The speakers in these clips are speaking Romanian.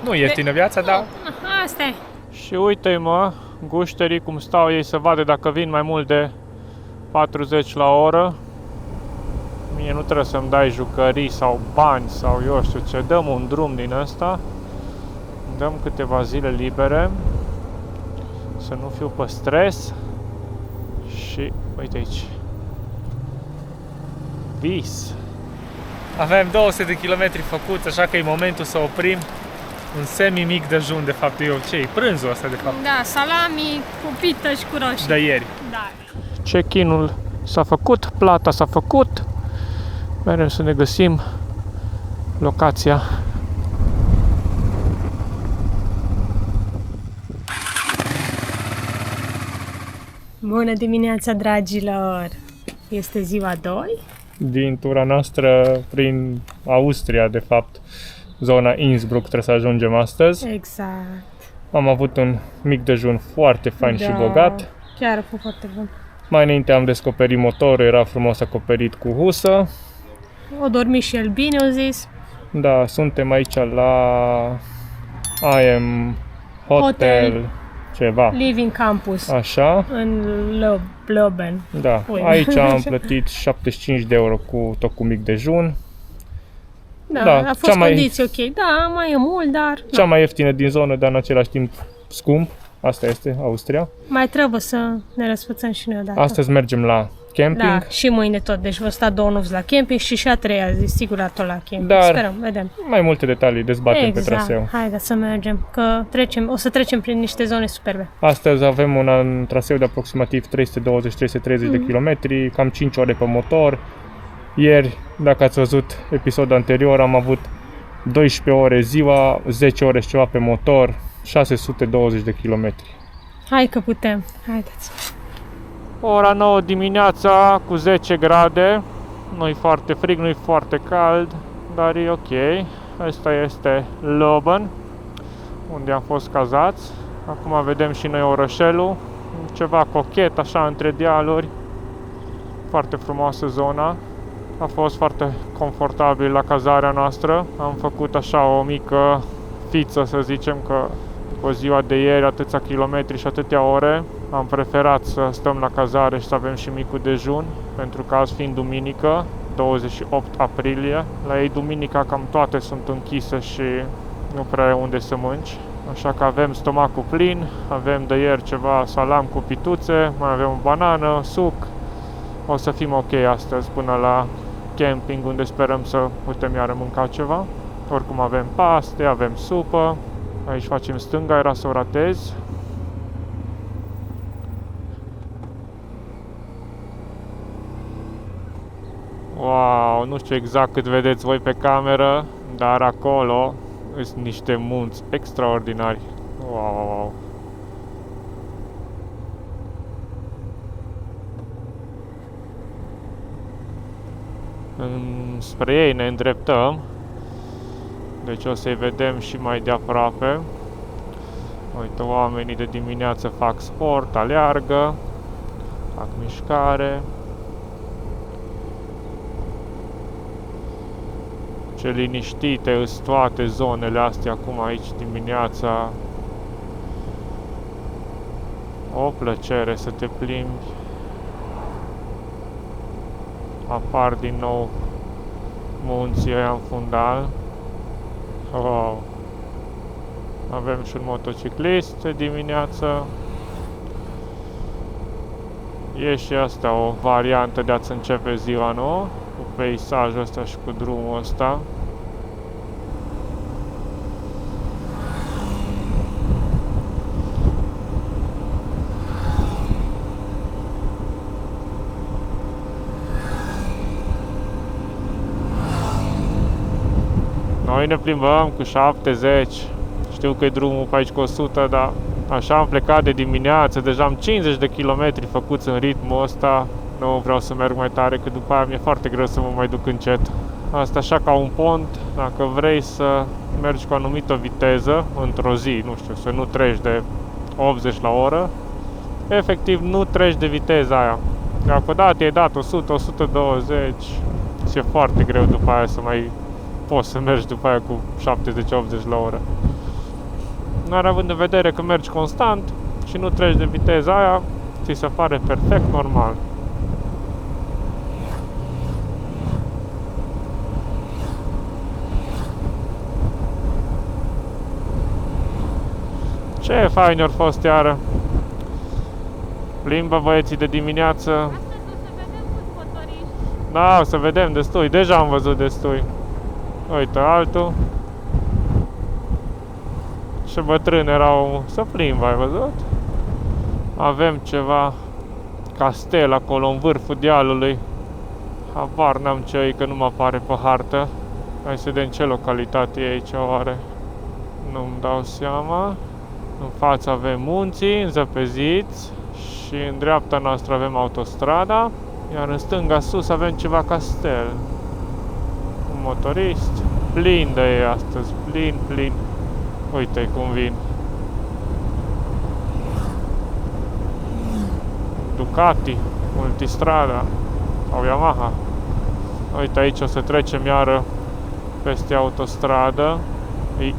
Nu e ieftină viața, dar... Asta e. Și uite-mă, gușterii cum stau ei să vadă dacă vin mai mult de 40 la oră. Mie nu trebuie să-mi dai jucării sau bani sau eu știu ce, dăm un drum din ăsta. Dăm câteva zile libere, să nu fiu pe stres. Și uite aici, vis. Avem 200 de kilometri făcuți, așa că e momentul să oprim. Un semi-mic dejun, de fapt, eu ce-i? Prânzul ăsta, de fapt. Da, salami cu pită și cu roșii. De ieri. Da. Check-in-ul s-a făcut, plata s-a făcut. Mergem să ne găsim locația. Bună dimineața, dragilor! Este ziua 2. Din tura noastră prin Austria, de fapt, zona Innsbruck, trebuie să ajungem astăzi. Exact. Am avut un mic dejun foarte fain și bogat. Chiar a fost foarte bun. Mai înainte am descoperit motorul, era frumos acoperit cu husă. O dormi și el bine, au zis. Da, suntem aici la IM Hotel ceva. Living Campus. Așa. În Leoben. Da, aici am plătit 75 de euro tot cu mic dejun. Da, a fost condiții ok. Da, mai e mult, dar... Cea mai ieftină din zonă, dar în același timp scump. Asta este Austria. Mai trebuie să ne răsfățăm și noi odată. Astăzi mergem la camping. Da, și mâine tot. Deci vă sta 2 nopți la camping și a treia zi, sigur, tot la camping. Dar sperăm, vedem. Mai multe detalii dezbatem pe traseu. Exact, haideți să mergem, că o să trecem prin niște zone superbe. Astăzi avem un traseu de aproximativ 320-330 de kilometri, cam 5 ore pe motor. Ieri, dacă ați văzut episodul anterior, am avut 12 ore ziua, 10 ore și ceva pe motor, 620 de kilometri. Hai că putem, haideți! Ora 9 dimineața cu 10 grade, nu-i foarte frig, nu-i foarte cald, dar e ok. Asta este Leoben, unde am fost cazați. Acum vedem și noi orășelul, ceva cochet, așa, între dealuri. Foarte frumoasă zona. A fost foarte confortabil la cazarea noastră. Am făcut așa o mică fiță, să zicem, că după ziua de ieri, atâția kilometri și atâtea ore, am preferat să stăm la cazare și să avem și micul dejun, pentru că azi fiind duminică, 28 aprilie, la ei duminica cam toate sunt închise și nu prea e unde să mânci. Așa că avem stomacul plin, avem de ieri ceva salam cu pituțe, mai avem o banană, suc. O să fim ok astăzi până la camping, unde sperăm să putem iară mânca ceva. Oricum avem paste, avem supă. Aici facem stânga, era să o ratezi. Wow, nu știu exact cât vedeți voi pe cameră, dar acolo sunt niște munți extraordinari. Wow. Spre ei ne îndreptăm, deci o să-i vedem și mai de aproape. Uite, oamenii de dimineață fac sport, aleargă, fac mișcare. Ce liniștite sunt toate zonele astea acum aici dimineața. O plăcere să te plimbi. Apar din nou munții ăia în fundal. Wow. Avem și un motociclist de dimineață. E și asta o variantă de a-ți începe ziua nouă, cu peisajul ăsta și cu drumul ăsta. Noi ne plimbăm cu 70, știu că e drumul pe aici cu 100, dar așa am plecat de dimineață, deja am 50 de kilometri făcuți în ritmul ăsta, nu vreau să merg mai tare, că după aia mi-e foarte greu să mă mai duc încet. Asta așa ca un pont, dacă vrei să mergi cu o anumită viteză într-o zi, nu știu, să nu treci de 80 la oră, efectiv nu treci de viteza aia. Dacă odată ai dat 100, 120, e foarte greu după aia să mai poți să mergi după aia cu 70-80 la oră. Dar având în vedere că mergi constant și nu treci de viteza aia, ți se pare perfect normal. Ce fain ori fost iară. Plimbă băieții de dimineață. Astăzi o să vedem câți motoriști. Da, o să vedem destui. Deja am văzut destui. Uite, altul. Ce bătrân erau să plimbă, ai văzut? Avem ceva castel acolo în vârful dealului. Habar n-am ce e, că nu mă apare pe hartă. Hai să vedem ce localitate e aici oare. Nu-mi dau seama. În față avem munții înzăpeziți și în dreapta noastră avem autostrada, iar în stânga sus avem ceva castel. Un motorist. Plin de ei astăzi, plin. Uite-i cum vin. Ducati, Multistrada sau Yamaha. Uite, aici o să trecem iară peste autostradă.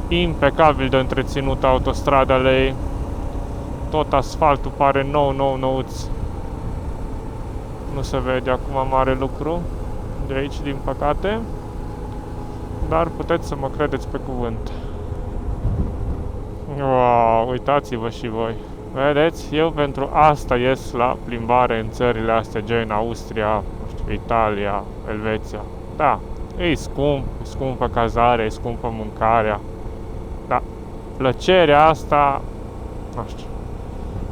E impecabil de întreținut autostradele ei. Tot asfaltul pare nouț. Nu se vede acum mare lucru de aici, din păcate. Dar puteți să mă credeți pe cuvânt. Wow, uitați-vă și voi. Vedeți? Eu pentru asta ies la plimbare în țările astea, gen Austria, nu știu, Italia, Elveția. Da, e scumpă cazarea, e scumpă mâncarea. Da, plăcerea asta,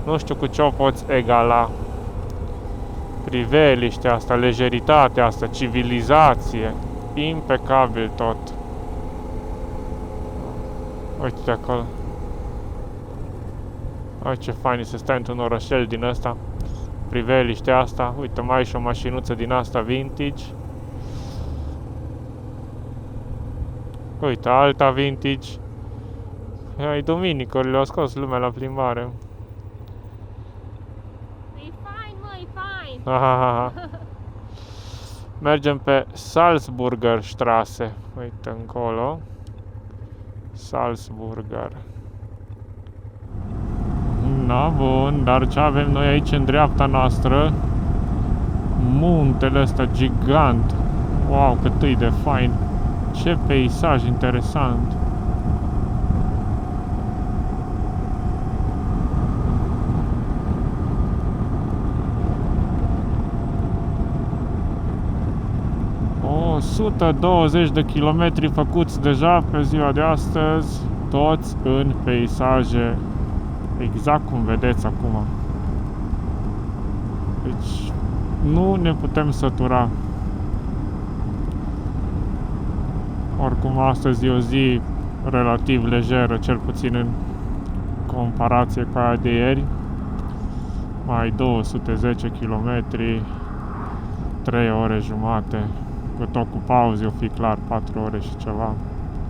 nu știu cu ce o poți egala. Priveliștea asta, lejeritatea asta, civilizație, impecabil tot. Uite de acolo. Uite ce fain să stai într-un orășel din ăsta. Priveliștea asta. Uite, mai ai și o mașinuță din asta vintage. Uite, alta vintage. Ai duminică, le-au scos lumea la plimbare. E fain, mă, e fain. Ahaha. Mergem pe Salzburger Straße. Uite încolo. Salzburger. Da, bun, dar ce avem noi aici în dreapta noastră? Muntele ăsta gigant. Wow, cât e de fain. Ce peisaj interesant. O 120 de kilometri făcuți deja pe ziua de astăzi, toți în peisaje, exact cum vedeți acum. Deci nu ne putem sătura. Oricum astăzi e o zi relativ lejeră, cel puțin în comparație cu aia de ieri. Mai 210 km, 3 ore jumate. Că tot cu pauze o fi clar 4 ore și ceva.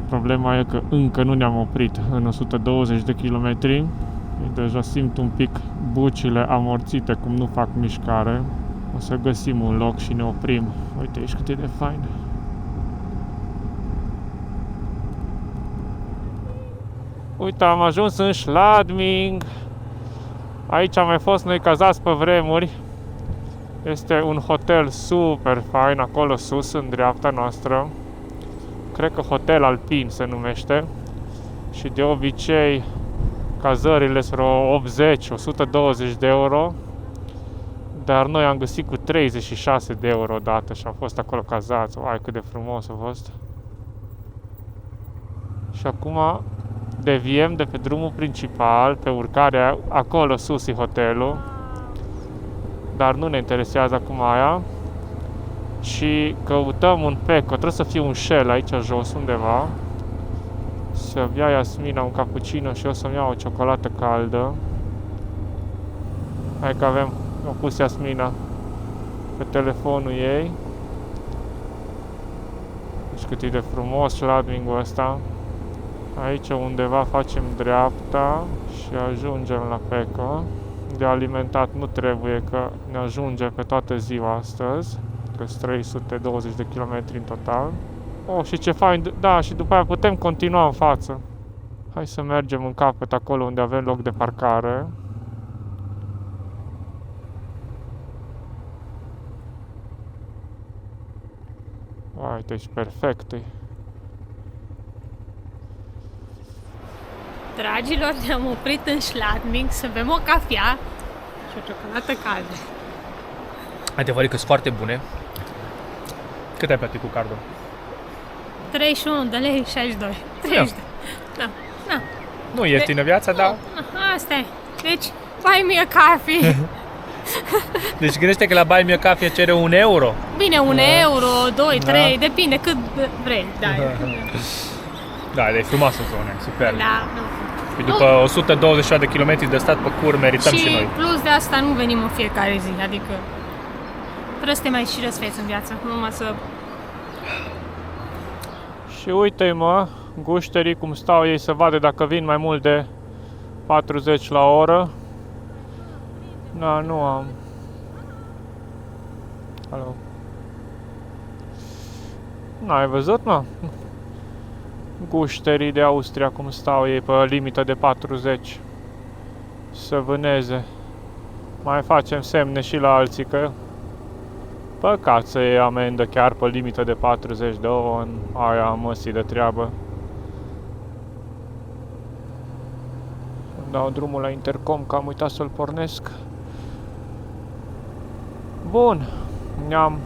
Problema e că încă nu ne-am oprit în 120 de kilometri. Deja simt un pic bucile amorțite, cum nu fac mișcare. O să găsim un loc și ne oprim. Uite aici cât e de fain. Uite, am ajuns în Schladming. Aici am mai fost noi cazați pe vremuri. Este un hotel super fain acolo sus, în dreapta noastră. Cred că Hotel Alpin se numește. Și de obicei cazările sunt vreo 80-120 de euro. Dar noi am găsit cu 36 de euro odată și am fost acolo cazați. Uai, cât de frumos a fost. Și acum deviem de pe drumul principal, pe urcarea, acolo sus e hotelul. Dar nu ne interesează acum aia. Și căutăm un Peco, trebuie să fie un Shell aici jos undeva. Să bea Iasmina un cappuccino și eu să-mi iau o ciocolată caldă. Hai că avem, am pus Iasmina pe telefonul ei. Deci cât e de frumos Schladmingul ăsta. Aici undeva facem dreapta și ajungem la Peco. De alimentat nu trebuie, că ne ajunge pe toată ziua astăzi, că sunt 320 de km în total. Oh, și ce fain, da, și după aia putem continua în față. Hai să mergem în capăt acolo unde avem loc de parcare. Uite, ești perfect. Dragilor, ne-am oprit în Schladming să bem o cafea și o ciocolată caldă. Adevărul că sunt foarte bune. Cât ai plătit cu cardul? 31 de lei 62. 30 de. Da. Da. Nu e ieftină viața, dar... Asta e. Deci, buy me a coffee. Deci gândește că la Buy Me a Coffee cere 1 euro. Bine, 1 euro, 2, 3, depinde cât vrei. Da, Da, e frumoasă zona, e superb. da. Și după 120 de kilometri de stat pe cur, merităm și noi. Și plus de asta nu venim în fiecare zi, adică trebuie să te mai și răsfeți în viață, nu numai să... Și uite-i mă, gușterii cum stau ei să vadă dacă vin mai mult de 40 la oră. Da, nu am. Alo. N-ai văzut, mă? Gușterii de Austria cum stau ei pe limită de 40. Să vâneze. Mai facem semne și la alții că păcat să iei amendă chiar pe limită de 40 de ani. Aia măsii de treabă. Îmi dau drumul la intercom că am uitat să-l pornesc. Bun. Ne-am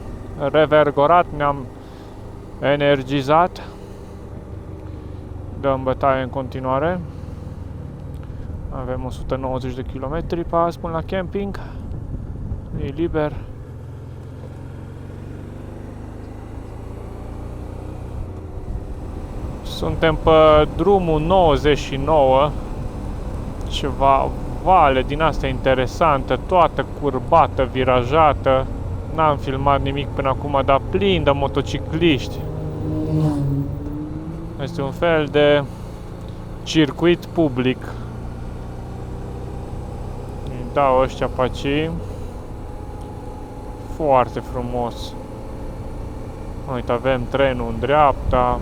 revergorat, ne-am energizat. Dăm bătaie în continuare. Avem 190 de kilometri pe azi până la camping. E liber. Suntem pe drumul 99. Ceva vale din asta interesantă, toată curbată, virajată. N-am filmat nimic până acum, dar plin de motocicliști. Este un fel de circuit public. Îi dau ăștia pe aici. Foarte frumos. Uite, avem trenul în dreapta.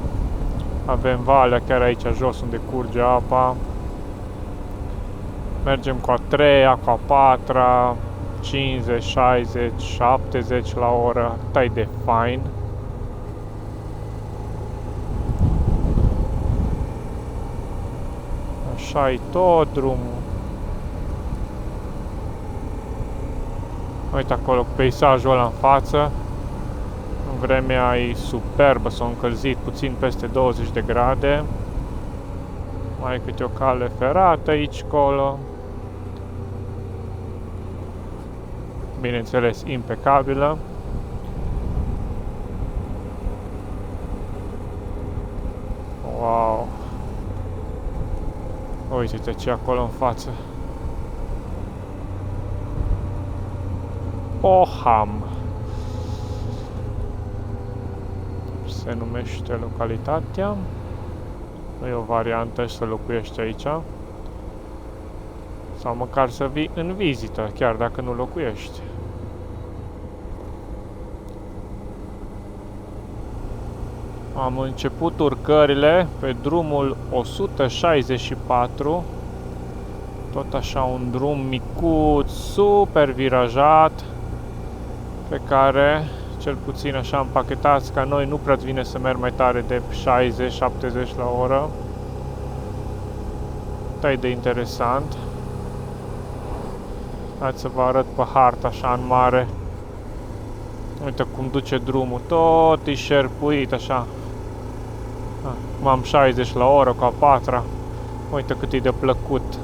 Avem valea chiar aici jos unde curge apa. Mergem cu a 3-a, cu a 4-a, 50, 60, 70 la oră. Atât de fain. Așa-i tot drumul. Uite acolo peisajul ăla în față. Vremea e superbă, s-a încălzit puțin peste 20 de grade. Mai e câte o cale ferată aici, colo. Bineînțeles, impecabilă. Wow! Uite-te ce acolo în față. Poham se numește localitatea. Nu e o variantă să locuiești aici. Sau măcar să vii în vizită, chiar dacă nu locuiești. Am început urcările pe drumul 164. Tot așa un drum micuț, super virajat, pe care, cel puțin așa împachetați ca noi, nu prea vine să merg mai tare de 60-70 la oră. Tai de interesant. Hai să vă arăt pe hartă așa în mare. Uite cum duce drumul, tot e șerpuit așa. M-am 60 la oră cu a 4-a. Uite cât e de plăcut.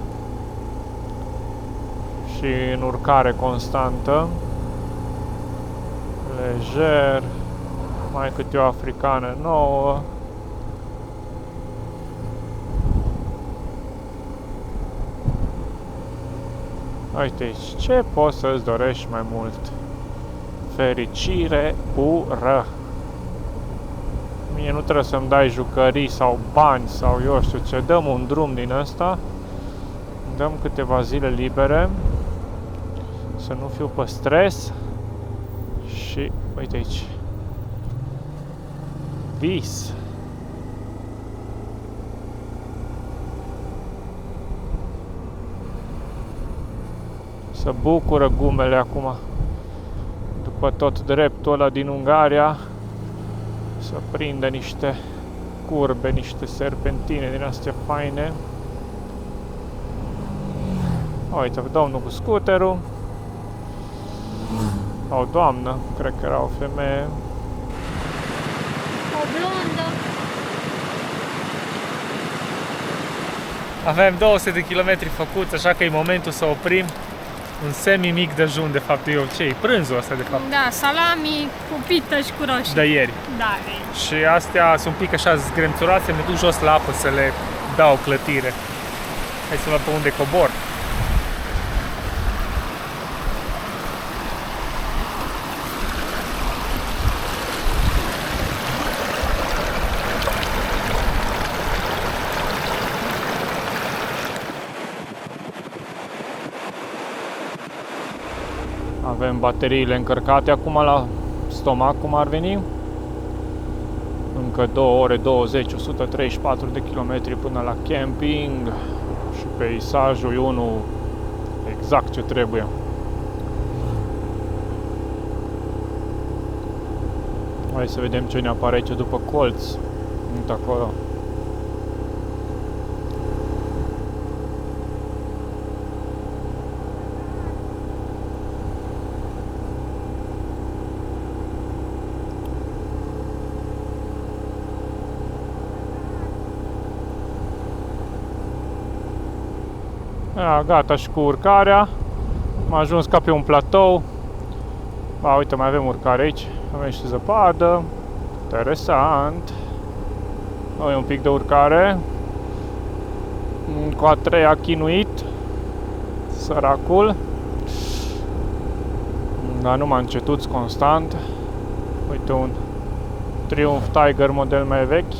Și în urcare constantă. Lejer. Mai câte o africană nouă. Uite aici, ce poți să-ți dorești mai mult? Fericire pură. Mie nu trebuie să-mi dai jucării sau bani sau eu știu ce. Dăm un drum din ăsta. Dăm câteva zile libere. Să nu fiu pe stres. Și uite aici. Vis. să bucură gumele acum. După tot dreptul ăla din Ungaria, să prindă niște curbe, niște serpentine din astea faine. Uite, domnul cu scuterul. O doamnă, cred că era o femeie. O blondă. Avem 200 de kilometri făcuți, așa că e momentul să oprim. Un semi-mic dejun, de fapt, ce-i? Prânzul ăsta, de fapt. Da, salami cu pită și cu roșii. De ieri. Da, Și astea sunt un pic așa zgremțurate, me duc jos la apă să le dau clătire. Hai să văd pe unde cobor. Avem bateriile încărcate acum la stomac, cum ar veni. Încă 2 ore 20, 134 de kilometri până la camping. Și peisajul e unul exact ce trebuie. Hai să vedem ce ne apare aici după colț. Uite acolo. Gata și cu urcarea. Am ajuns ca pe un platou. Uite, mai avem urcare aici. Avem și zăpadă. Interesant. E un pic de urcare. Cu a treia chinuit. Săracul. Dar nu m-a încetuț constant. Uite, un Triumph Tiger model mai vechi.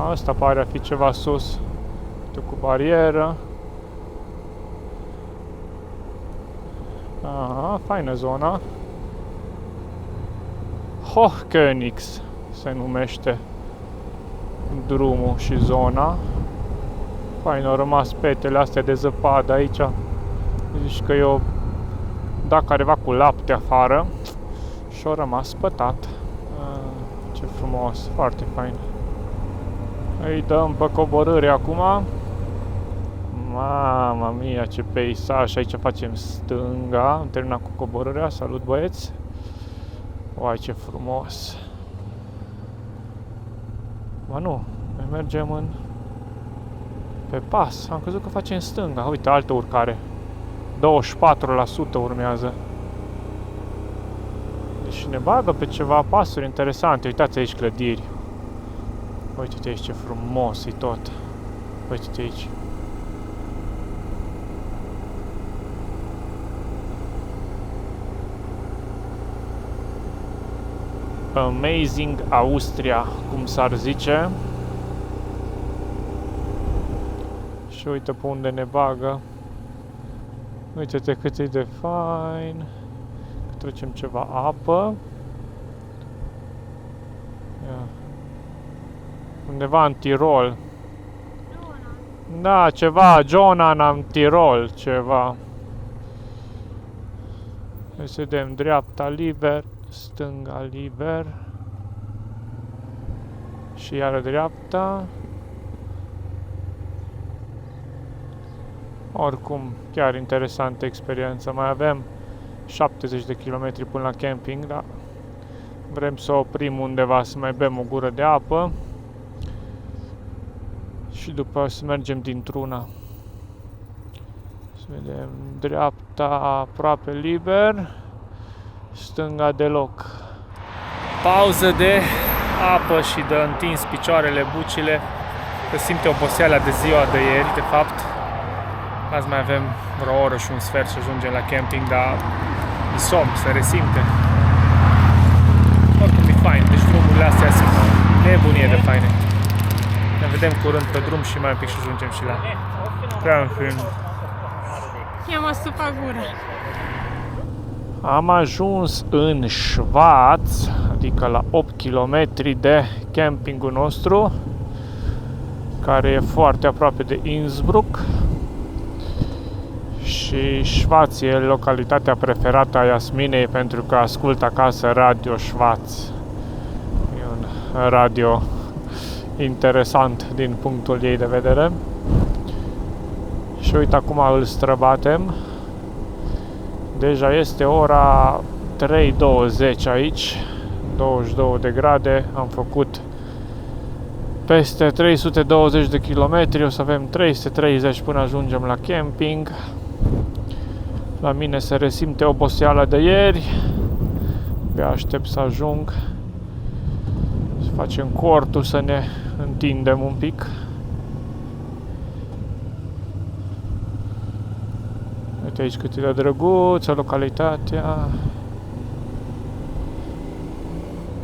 Asta pare a fi ceva sus. Cu barieră. Aha, faină zona. Hochkönigs se numește drumul și zona. Fain, au rămas petele astea de zăpadă aici. Zici că eu da careva cu lapte afară și au rămas spătat. Ce frumos, foarte fain. Îi dăm pe coborâre acum. Mama mia, ce peisaj! Aici facem stânga. Am terminat cu coborârea. Salut, băieți! Uai, ce frumos! Ba nu, noi mergem pe pas. Am crezut că facem stânga. Uite, altă urcare. 24% urmează. Deci ne bagă pe ceva pasuri interesante. Uitați aici clădiri. Uite-te aici ce frumos e tot. Uite-te aici. Amazing Austria, cum s-ar zice. Și uite pe unde ne bagă. Uite-te cât e de fain. Trecem ceva apă. Ia. Undeva în Tirol. Da, ceva, Jonan în Tirol, ceva. Hai să vedem, dreapta liber, stânga liber. Și iară dreapta. Oricum, chiar interesantă experiență. Mai avem 70 de kilometri până la camping, dar vrem să oprim undeva să mai bem o gură de apă. Și după să mergem dintr-una. Să vedem, dreapta aproape liber, stânga deloc. Pauză de apă și de întins picioarele, bucile. Că simte oboseala de ziua de ieri, de fapt. Azi mai avem vreo oră și un sfert să ajungem la camping, dar e somn, se resimte. Oricum e fain, deci drumurile astea sunt nebunie de faine. Ne vedem curând pe drum și mai un pic și ajungem și la camping. I-am astupat gura. Am ajuns în Schwaz, adică la 8 km de campingul nostru, care e foarte aproape de Innsbruck. și Schwarz e localitatea preferată a Iasminei pentru că ascultă acasă Radio Schwarz. E un radio interesant din punctul ei de vedere. Și uite, acum îl străbatem. Deja este ora 3:20 aici, 22 de grade. Am făcut peste 320 de kilometri, o să avem 330 până ajungem la camping. La mine se resimte oboseala de ieri. Abia aștept să ajung. Să facem cortul, să ne întindem un pic. Uite aici cât e de drăguță localitatea.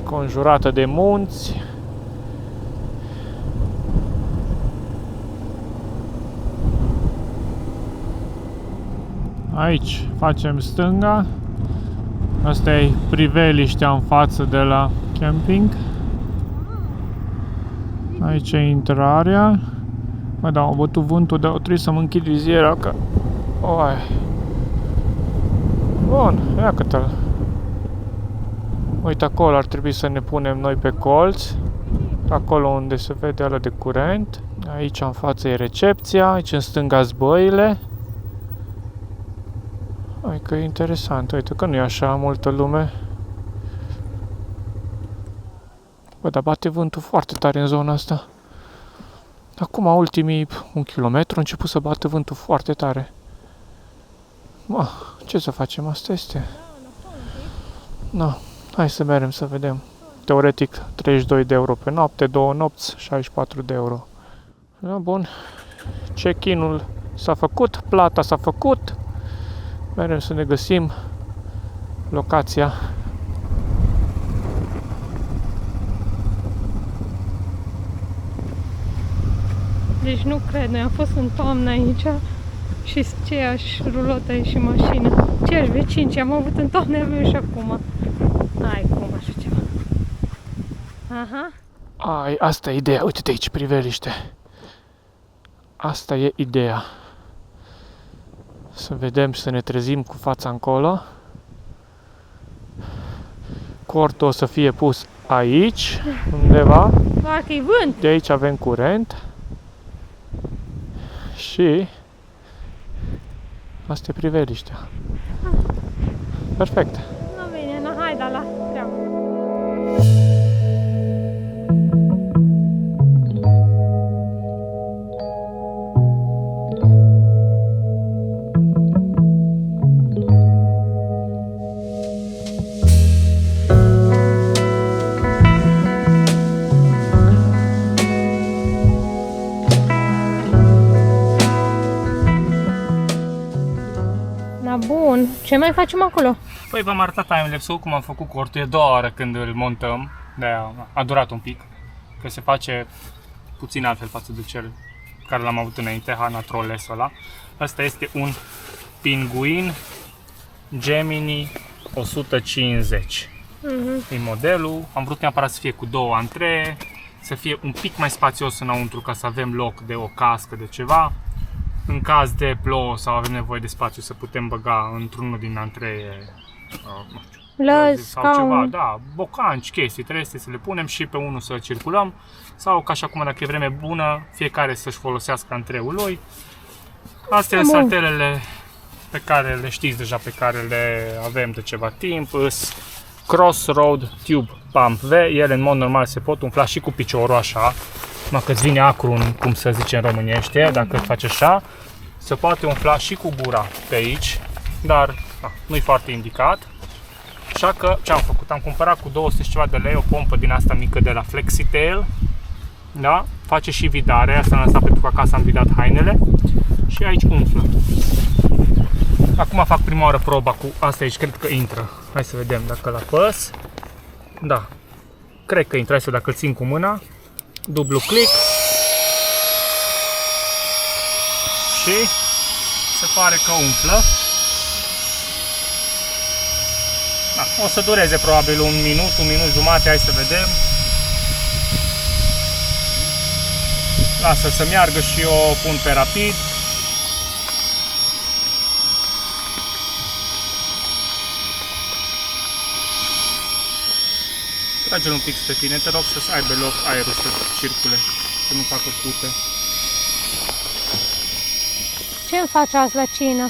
Conjurată de munți. Aici facem stânga. Asta e priveliștea în față de la camping. Aici e intrarea. Bă, da, a bătut vântul, dar trebuie să mă închid viziera că... Oi. Bun, ia câte-l. Uite, acolo ar trebui să ne punem noi pe colț. Acolo unde se vede ala de curent. Aici în față e recepția, aici în stânga zbăile. Hai că e interesant, uite că nu e așa multă lume. Bă, dar bate vântul foarte tare în zona asta. Acum, ultimii 1 kilometru, a început să bată vântul foarte tare. Mă, ce să facem? Asta este. No, hai să mergem să vedem. Teoretic, 32 de euro pe noapte, 2 nopți, 64 de euro. Da, bun. Check-in-ul s-a făcut, plata s-a făcut. Mergem să ne găsim locația. Deci nu cred, noi am fost în toamnă aici și aceeași rulotă e și mașină. Aceeași vecini ce am avut în toamnă avem și acum. Ai cum așa ceva. Aha. Ai, asta e ideea. Uite-te aici, priveliște. Asta e ideea. Să vedem, să ne trezim cu fața încolo. Cortul o să fie pus aici, undeva. Parcă-i vânt. De aici avem curent. Și asta e priveliștea. Perfect. Nu bine, na hai, da la treabă. Bun, ce mai facem acolo? Păi v-am arătat timelapse-ul cum am făcut cortul, e 2 ore când îl montăm, de-aia a durat un pic, că se face puțin altfel față de cel care l-am avut înainte, Hana Trolless ăla. Asta este un Pinguin Gemini 150. E modelul, am vrut neapărat să fie cu 2 antree, să fie un pic mai spațios înăuntru ca să avem loc de o cască, de ceva. În caz de plouă sau avem nevoie de spațiu să putem băga într-unul din antree, nu știu, lăzi sau ceva, da, bocanci, chestii, trebuie să le punem și pe unul să circulăm sau ca și acum dacă e vreme bună, fiecare să-și folosească antreul lui. Astea sunt saltelele pe care le știți deja, pe care le avem de ceva timp, îs Crossroad Tube Pump V, ele în mod normal se pot umfla și cu piciorul așa, numai că îți vine acru, cum să zice în românește, dacă îl faci așa, se poate umfla și cu gura pe aici, dar nu-i foarte indicat. Așa că ce am făcut? Am cumpărat cu 200 și ceva de lei o pompă din asta mică de la Flexitail, da? Face și vidare, asta am lăsat pentru că acasă am vidat hainele și aici umflă. Acum fac prima oară proba cu asta aici, cred că intră. Hai să vedem dacă îl apăs. Da, cred că intră, hai să dacă îl țin cu mâna. Dublu click și se pare că umflă. Da, o să dureze probabil un minut jumate, hai să vedem. Lasă să meargă și eu o pun pe rapid. trage-l un pic spre tine, te rog să aibă loc aerul să circule, să nu facă cute. Ce-mi faci azi la cină?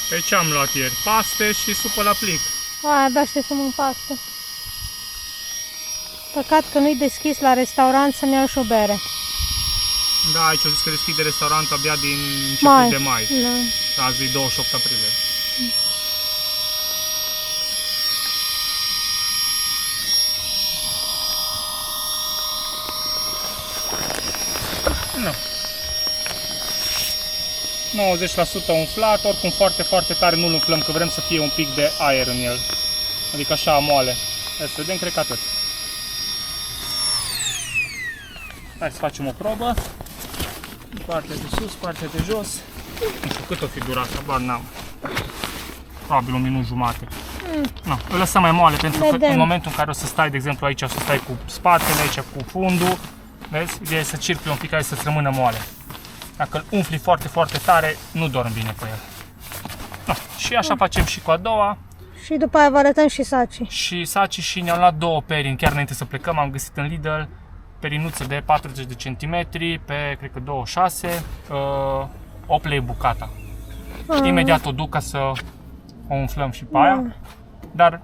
Pe ce am luat ieri? Paste și supă la plic. Abia aștept să mânc paste. Păcat că nu-i deschis la restaurant să-mi iau și o bere. Da, aici au zis că deschide restaurantul abia din început de mai. Da. Azi e 28 aprilie. Nu. 90% umflat, oricum foarte, foarte tare nu-l umflăm, că vrem să fie un pic de aer în el. Adică așa moale. Hai să vedem, cred că atât. Hai să facem o probă. Partea de sus, partea de jos. Nu știu cât o fi durat, habar n-am. Probabil un minut jumate. Nu, îl lăsăm mai moale, pentru că în momentul în care o să stai, de exemplu, aici o să stai cu spatele, aici cu fundul, vezi? Ideea e să circule un pic, aici să-ți rămână moale. Dacă îl umfli foarte, foarte tare, nu dorm bine pe el. No. Și așa facem și cu a doua. Și după aia vă arătăm și sacii. Și sacii și ne-am luat două perini, chiar înainte să plecăm, am găsit în Lidl perinuțe de 40 de centimetri pe, cred că 26, 8 lei bucata. Imediat o duc ca să o umflăm și pe aia, dar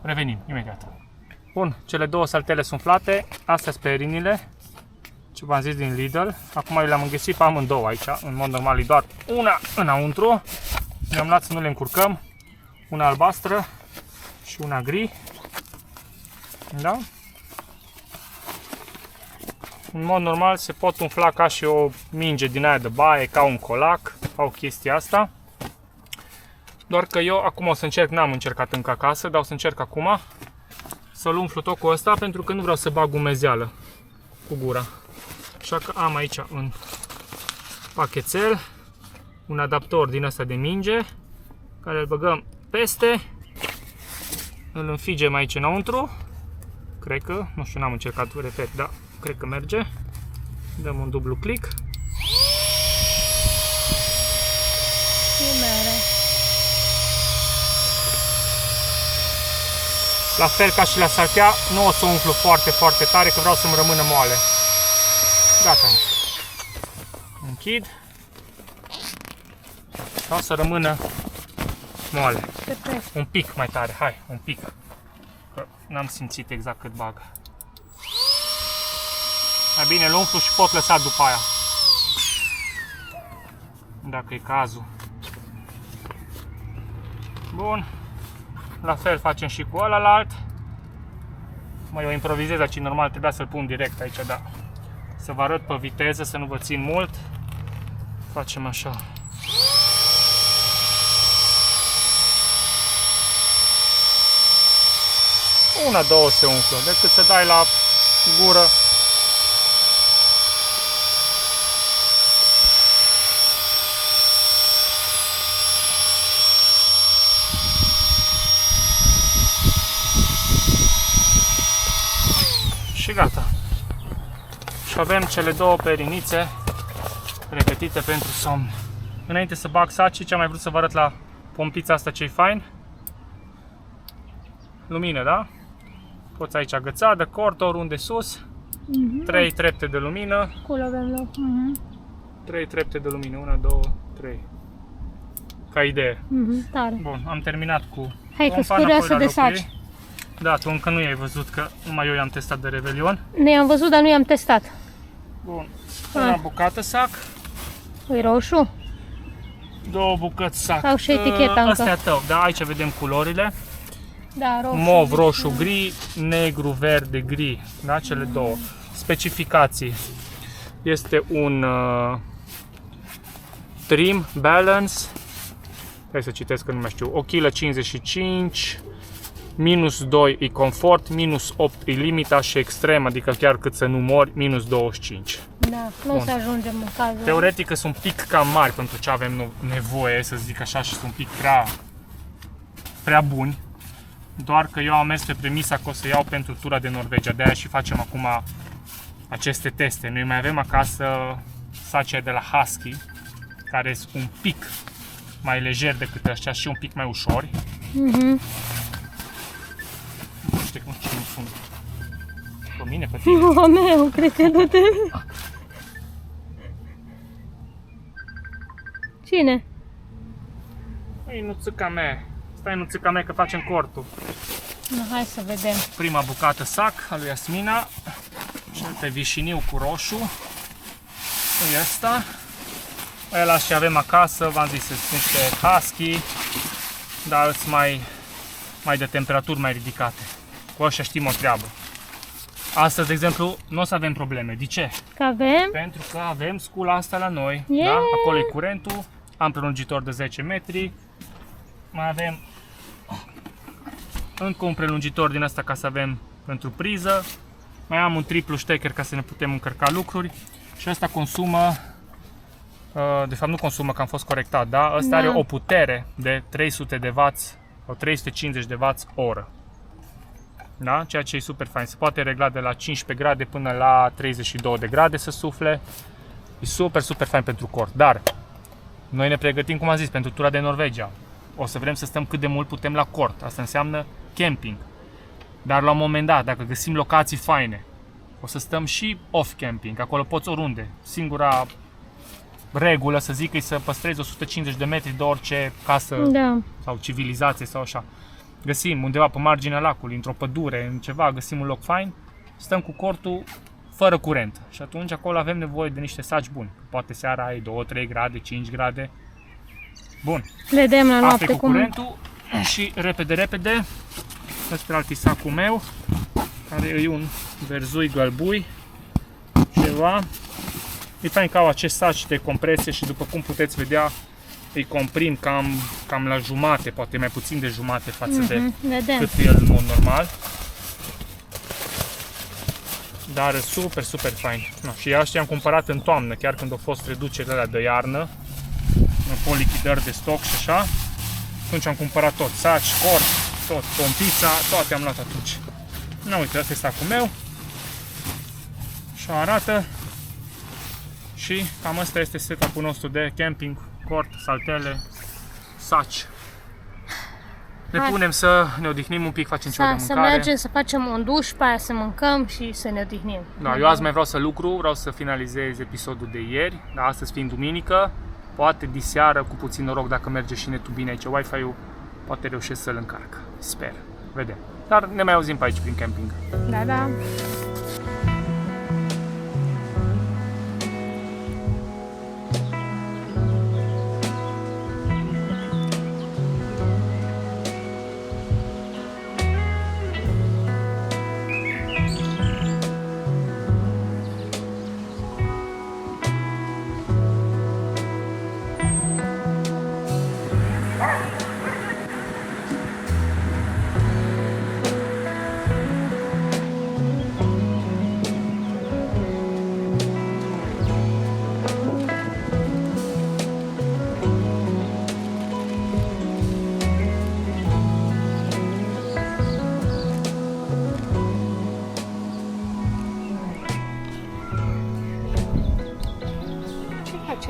revenim imediat. Bun, cele două saltele sunt umflate, astea sunt perinile, ce v-am zis din Lidl. Acum eu le-am înghesuit pe amândouă aici, în mod normal e doar una înăuntru. Le-am luat să nu le încurcăm, una albastră și una gri. Da? În mod normal se pot umfla ca și o minge din aia de baie, ca un colac, sau chestia asta. Doar că eu acum o să încerc, n-am încercat încă acasă, dar o să încerc acum să-l umflu tot cu ăsta, pentru că nu vreau să bag umezeală cu gura. Așa că am aici un pachetel, un adaptor din ăsta de minge, care îl băgăm peste, îl înfigem aici înăuntru, cred că, nu știu, n-am încercat, repet, da, cred că merge. Dăm un dublu click. Și mere. La fel ca și la saltea, nu o să o umflu foarte, foarte tare, că vreau să-mi rămână moale. Gata. Închid. Vreau să rămână moale. Perfect. Un pic mai tare, hai, un pic. Că n-am simțit exact cât bag. Mai bine îl umflu și pot lăsa după aia, dacă e cazul. Bun. La fel facem și cu ălalt. Mă, eu improvizez aici, normal trebuia să-l pun direct aici, da. Să vă arăt pe viteză, să nu vă țin mult. Facem așa. Una, două se umflă, decât să dai la gură. Și gata. Și avem cele două perinițe pregătite pentru somn. Înainte să bag sacii, ce am mai vrut să vă arăt la pompița asta ce-i fain. Lumină, da? Poți aici agăța de cort oriunde sus. 3 trepte de lumină. Acolo avem loc. 3 trepte de lumină. 1, 2, 3. Ca idee. Tare. Bun, am terminat cu Hai că-s curioasă de saci. Da, tu încă nu i-ai văzut, că numai eu i-am testat de Revelion. Ne am văzut, dar nu i-am testat. Bun, una bucată sac. E roșu? Două bucăți sac. Au și eticheta încă. Asta e a tău, da, aici vedem culorile. Da, roșu. Mov, roșu, gri, negru, verde, gri, da, cele două. Specificații. Este un trim, balance. Hai să citesc că nu mai știu. 1,55 kg. Minus 2 e confort, minus 8 e limita și extrem, adică chiar cât să nu mori, minus 25. Da, nu o să ajungem în cazul. Teoretic sunt un pic cam mari pentru ce avem nevoie, să zic așa, și sunt un pic prea buni. Doar că eu am mers pe premisa că o să iau pentru tura de Norvegia, de aia și facem acum aceste teste. Noi mai avem acasă sacii de la Husky, care sunt un pic mai lejer decât ăștia și un pic mai ușori. Nu știu cum sunt Pe mine, pe tine? Nu, a meu, cred că nu te... Cine? Păi, nuțica mea. Stai, nuțica mea, că facem cortul. Hai să vedem. Prima bucată sac a lui Yasmina. Și pe vișiniu cu roșu. E ăsta. Ăla și avem acasă, v-am zis, sunt niște husky, dar sunt mai de temperaturi mai ridicate. Cu ăștia știm o treabă. Astăzi, de exemplu, nu o să avem probleme. De ce? Că avem? Pentru că avem scula asta la noi. Yeah. Da? Acolo e curentul. Am prelungitor de 10 metri. Mai avem încă un prelungitor din asta ca să avem pentru priză. Mai am un triplu stecker ca să ne putem încărca lucruri. Și asta consumă, de fapt nu consumă, că am fost corectat, da? Asta are o putere de 300 de W sau 350 de W oră. Da? Ceea ce e super fain. Se poate regla de la 15 grade până la 32 de grade să sufle. E super, super fain pentru cort. Dar noi ne pregătim, cum am zis, pentru tura de Norvegia. O să vrem să stăm cât de mult putem la cort. Asta înseamnă camping. Dar la un moment dat, dacă găsim locații faine, o să stăm și off-camping. Acolo poți oriunde. Singura regulă, să zic, e să păstrezi 150 de metri de orice casă sau civilizație sau așa. Găsim undeva pe marginea lacului, într-o pădure, în ceva, găsim un loc fain, stăm cu cortul fără curent. Și atunci acolo avem nevoie de niște saci buni. Poate seara ai 2-3 grade, 5 grade. Bun. Le dăm la noapte. Asta e cu curentul și repede, ăsta e altisacul meu, care e un verzui gălbui, ceva. E fain că au acest saci de compresie și după cum puteți vedea, îi comprim cam la jumate, poate mai puțin de jumate față de cât e el în mod normal. Dar super, super fain. No, și ăștia am cumpărat în toamnă, chiar când au fost reducerile alea de iarnă, în lichidări de stoc și așa. Atunci am cumpărat tot, saci, cort, tot, pompița, toate am luat atunci. Na, uite, ăsta e sacul meu. Și arată. Și cam asta este setup-ul nostru de camping, cort, saltele, saci. Ne punem să ne odihnim un pic, facem ceva de mâncare. Să mergem să facem un duș, pe aia să mâncăm și să ne odihnim. Da, eu azi mai vreau să lucru, vreau să finalizez episodul de ieri, dar astăzi fiind duminică, poate diseară, cu puțin noroc, dacă merge și netul bine aici, Wi-Fi-ul, poate reușesc să-l încarc. Sper. Vedem. Dar ne mai auzim pe aici prin camping. Da, da.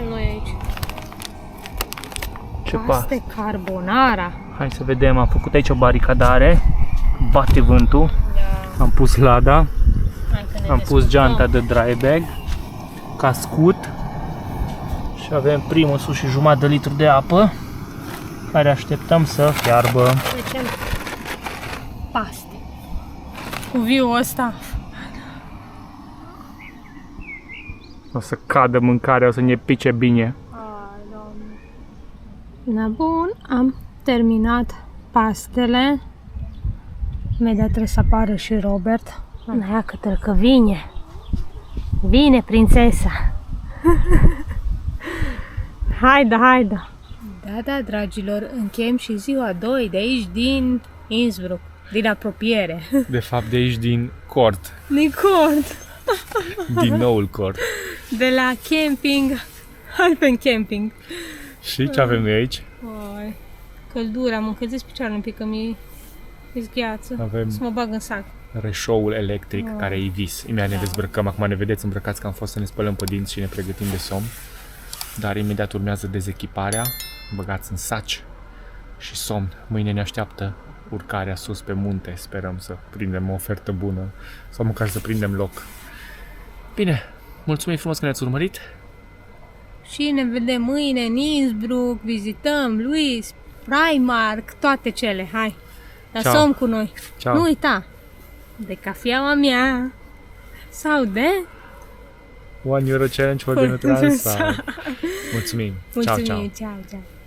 Noi aici. Ce asta e carbonara. Hai să vedem, am făcut aici o baricadare, bate vântul, Da. am pus lada, am pus descurcăm. geanta de dry bag, cascut și avem primul sus și jumătate de litru de apă care așteptăm să fiarbă. Facem paste. Cu viul ăsta. O să cadă mâncarea, o să ne pice bine. Na bun, am terminat pastele. Imediat trebuie să apară și Robert. Ia că vine. Vine, prințesa. Haide. Da, dragilor, încheiem și ziua 2 de aici din Innsbruck, din apropiere. De fapt de aici din Cort, Din Cort. din noul Cort. De la camping, Alpen Camping. Și ce avem noi aici? Oi, căldură, am încălzit picioarele un pic, că mi-e gheață. Avem Să mă bag în sac. reșoul electric care e vis. Imediat ne dezbrăcăm, acum ne vedeți îmbrăcați că am fost să ne spălăm pe dinți și ne pregătim de somn. Dar imediat urmează dezechiparea, băgați în saci și somn. Mâine ne așteaptă urcarea sus pe munte. Sperăm să prindem o ofertă bună sau măcar să prindem loc. Bine, mulțumim frumos că ne-ați urmărit. Și ne vedem mâine în Innsbruck, vizităm Louis, Primark, toate cele. Hai, somn cu noi. Ciao. Nu uita de cafeaua mea sau de... €1 challenge for the Neutral. Mulțumim. Ciao, ciao. Ciao, ciao.